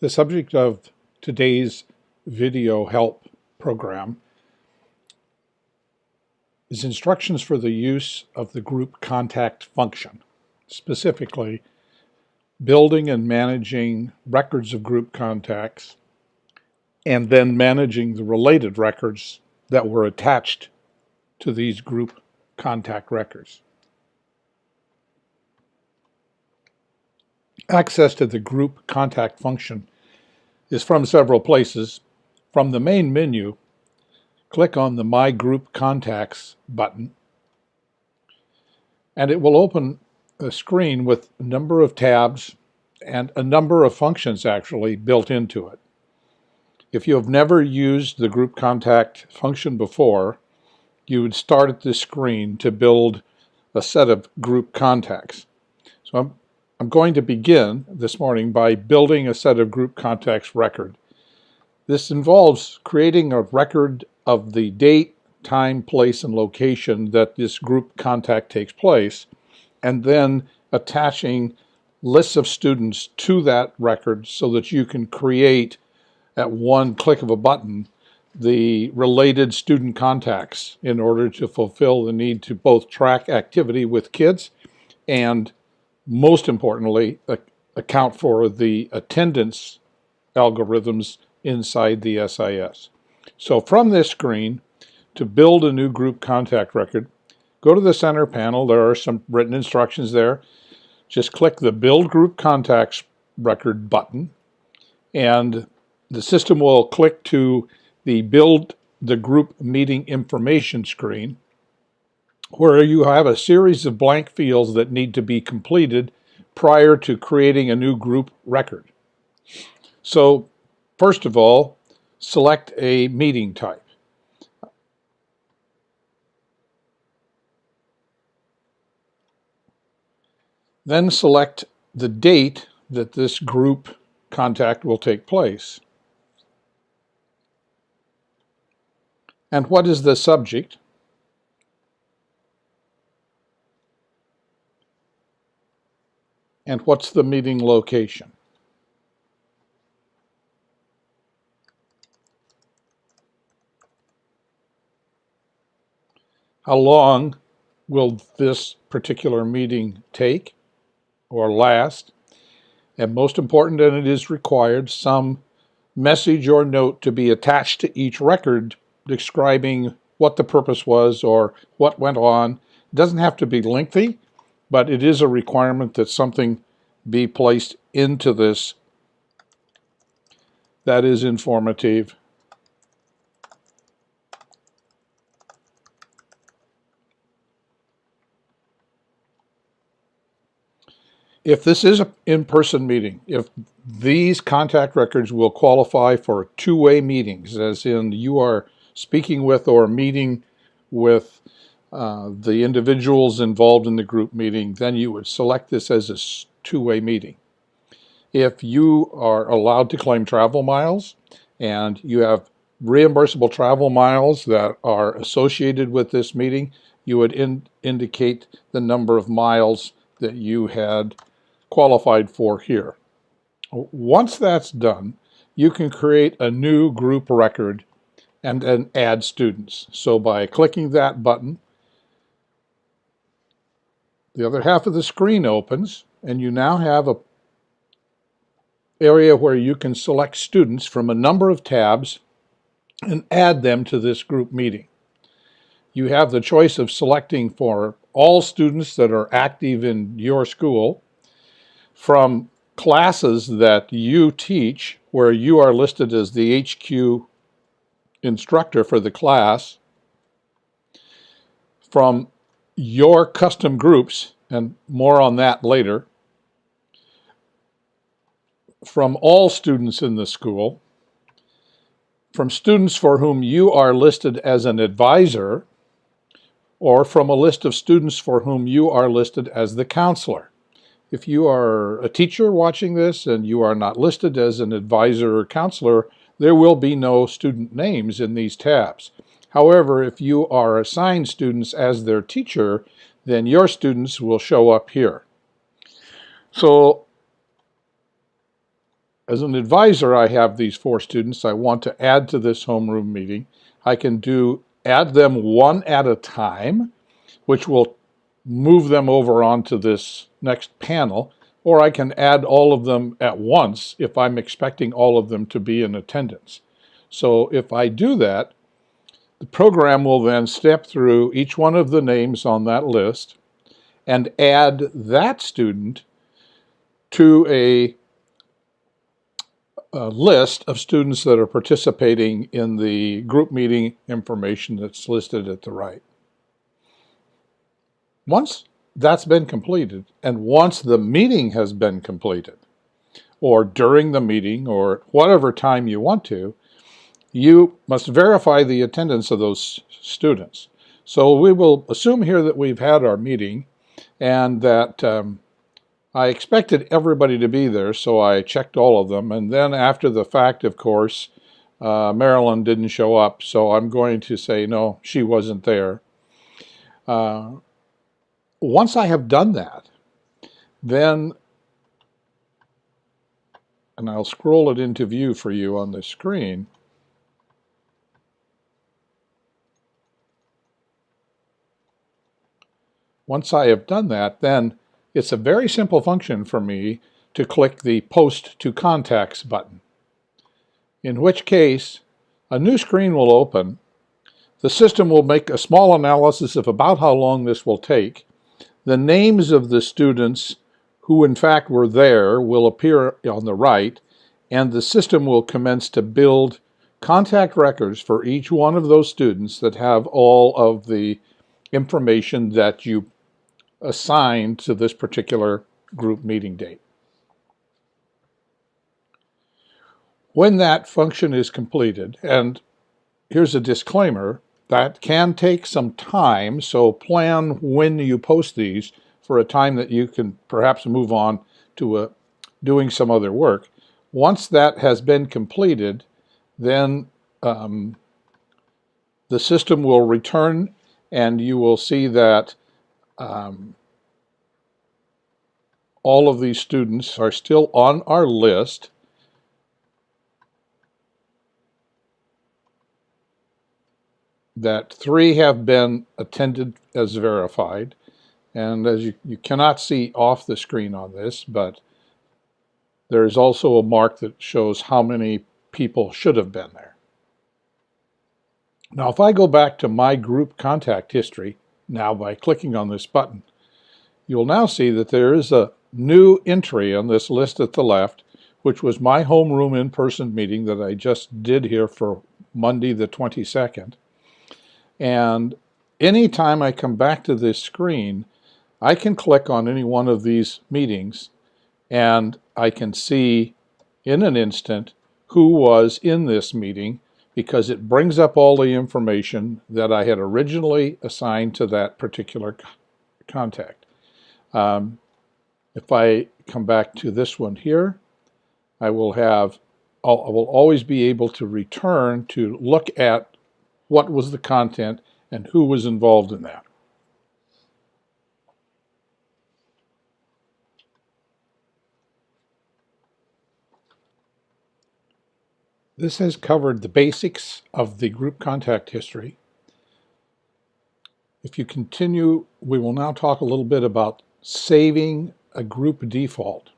The subject of today's video help program is instructions for the use of the GroupContact function, specifically building and managing records of group contacts and then managing the related records that were attached to these group contact records. Access to the group contact function is from several places. From the main menu, click on the My Group Contacts button, and it will open a screen with a number of tabs and a number of functions actually built into it. If you have never used the Group Contact function before, you would start at this screen to build a set of group contacts. So I'm going to begin this morning by building a set of group contacts record. This involves creating a record of the date, time, place, and location that this group contact takes place, and then attaching lists of students to that record so that you can create, at one click of a button, the related student contacts in order to fulfill the need to both track activity with kids and, most importantly, account for the attendance algorithms inside the SIS. So from this screen, to build a new group contact record, go to the center panel. There are some written instructions there. Just click the Build Group Contacts Record button, and the system will click to the Build the Group Meeting Information screen, where you have a series of blank fields that need to be completed prior to creating a new group record. So, first of all, select a meeting type. Then select the date that this group contact will take place. And what is the subject? And what's the meeting location? How long will this particular meeting take or last? And most important, and it is required, some message or note to be attached to each record describing what the purpose was or what went on. It doesn't have to be lengthy, but it is a requirement that something be placed into this that is informative. If this is an in-person meeting, if these contact records will qualify for two-way meetings, as in you are speaking with or meeting with the individuals involved in the group meeting, then you would select this as a two-way meeting. If you are allowed to claim travel miles and you have reimbursable travel miles that are associated with this meeting, you would indicate the number of miles that you had qualified for here. Once that's done, you can create a new group record and then add students. So by clicking that button, the other half of the screen opens, and you now have an area where you can select students from a number of tabs and add them to this group meeting. You have the choice of selecting for all students that are active in your school, from classes that you teach, where you are listed as the HQ instructor for the class, from your custom groups, and more on that later, from all students in the school, from students for whom you are listed as an advisor, or from a list of students for whom you are listed as the counselor. If you are a teacher watching this and you are not listed as an advisor or counselor, there will be no student names in these tabs. However, if you are assigned students as their teacher, then your students will show up here. So As an advisor, I have these 4 students I want to add to this homeroom meeting. I can add them one at a time, which will move them over onto this next panel, or I can add all of them at once if I'm expecting all of them to be in attendance. So if I do that, the program will then step through each one of the names on that list and add that student to a list of students that are participating in the group meeting information that's listed at the right. Once that's been completed, and once the meeting has been completed, or during the meeting, or whatever time you want to, you must verify the attendance of those students. So we will assume here that we've had our meeting and that I expected everybody to be there, so I checked all of them. And then after the fact, of course, Marilyn didn't show up, so I'm going to say, no, she wasn't there. Once I have done that, then, and I'll scroll it into view for you on the screen, once I have done that, then it's a very simple function for me to click the Post to Contacts button, in which case a new screen will open. The system will make a small analysis of about how long this will take. The names of the students who in fact were there will appear on the right, and the system will commence to build contact records for each one of those students that have all of the information that you assigned to this particular group meeting date. When that function is completed, and here's a disclaimer, that can take some time, so plan when you post these for a time that you can perhaps move on to doing some other work. Once that has been completed, then the system will return and you will see that all of these students are still on our list. That 3 have been attended as verified. And as you cannot see off the screen on this, but there's also a mark that shows how many people should have been there. Now, if I go back to my group contact history, now by clicking on this button, you'll now see that there is a new entry on this list at the left, which was my homeroom in-person meeting that I just did here for Monday the 22nd. And anytime I come back to this screen, I can click on any one of these meetings and I can see in an instant who was in this meeting, because it brings up all the information that I had originally assigned to that particular contact. If I come back to this one here, I will always be able to return to look at what was the content and who was involved in that. This has covered the basics of the group contact history. If you continue, we will now talk a little bit about saving a group default.